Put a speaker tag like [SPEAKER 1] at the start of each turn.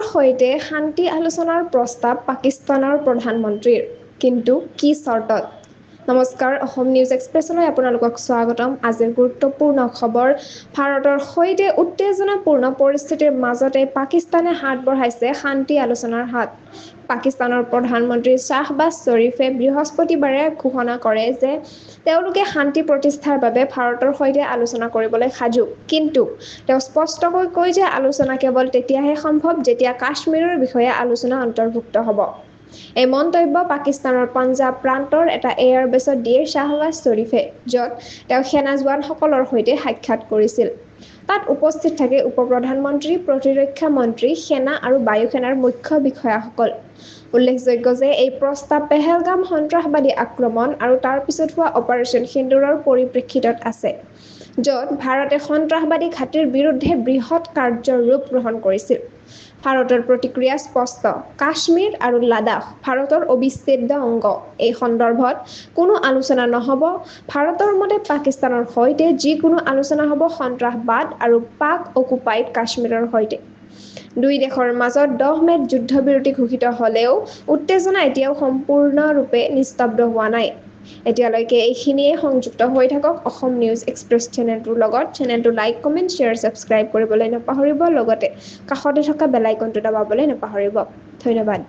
[SPEAKER 1] সৈতে শান্তি আলোচনাৰ প্ৰস্তাৱ পাকিস্তানৰ প্ৰধানমন্ত্ৰীৰ, কিন্তু কি চৰ্তত? নমস্কাৰ, অসম নিউজ এক্সপ্ৰেছলৈ আপোনালোকক স্বাগতম। আজিৰ গুৰুত্বপূৰ্ণ খবৰ, ভাৰতৰ সৈতে উত্তেজনাপূৰ্ণ পৰিস্থিতিৰ মাজতে পাকিস্তানে হাত বঢ়াইছে শান্তি আলোচনাৰ হাত। পাকিস্তানৰ প্ৰধানমন্ত্ৰী শ্বাহবাজ শ্বৰীফে বৃহস্পতিবাৰে ঘোষণা কৰে যে তেওঁলোকে শান্তি প্ৰতিষ্ঠাৰ বাবে ভাৰতৰ সৈতে আলোচনা কৰিবলৈ সাজু। কিন্তু তেওঁ স্পষ্টকৈ কয় যে আলোচনা কেৱল তেতিয়াহে সম্ভৱ যেতিয়া কাশ্মীৰৰ বিষয়ে আলোচনা অন্তৰ্ভুক্ত হ'ব। এই মন্তব্য পাকিস্তানৰ পঞ্জাৱ প্ৰান্তৰ এটা এয়াৰবেছত দিয়ে শ্বাহবাজ শ্বৰীফে, য'ত তেওঁ সেনা জোৱানসকলৰ সৈতে সাক্ষাৎ কৰিছিল। তাত উপস্থিত থাকে উপ-প্ৰধানমন্ত্ৰী, প্ৰতিৰক্ষা মন্ত্ৰী, সেনা আৰু বায়ু সেনাৰ মুখ্য বিষয়াসকল। উল্লেখযোগ্য যে এই প্ৰস্তাৱ পেহেলগাম সন্ত্ৰাসবাদী আক্ৰমণ আৰু তাৰ পিছত হোৱা অপাৰেচন সিন্দুৰৰ পৰিপ্ৰেক্ষিতত আছে, য'ত ভাৰতে সন্ত্ৰাসবাদী ঘাটিৰ বিৰুদ্ধে বৃহৎ কাৰ্যৰ ৰূপ গ্ৰহণ কৰিছিল। ভাৰতৰ প্ৰতিক্ৰিয়া স্পষ্ট, কাশ্মীৰ আৰু লাডাখ ভাৰতৰ অবিচ্ছেদ্য অংগ। এই সন্দৰ্ভত কোনো আলোচনা নহ'ব। ভাৰতৰ মতে পাকিস্তানৰ সৈতে যিকোনো আলোচনা হ'ব সন্ত্ৰাসবাদ আৰু পাক-অকুপাইড কাশ্মীৰৰ সৈতে। দুই দেশৰ মাজত 10 মে'ত যুদ্ধবিৰতি ঘোষিত হ'লেও উত্তেজনা এতিয়াও সম্পূৰ্ণৰূপে নিস্তব্ধ হোৱা নাই। এতিয়ালৈকে এইখিনিয়ে। সংযুক্ত হৈ থাকক অসম নিউজ এক্সপ্ৰেছ চেনেলটোৰ লগত। চেনেলটো লাইক, কমেণ্ট, শ্বেয়াৰ, ছাবস্ক্ৰাইব কৰিবলৈ নাপাহৰিব। লগতে কাষতে থকা বেল আইকনটো দবাবলৈ নাপাহৰিব। ধন্যবাদ।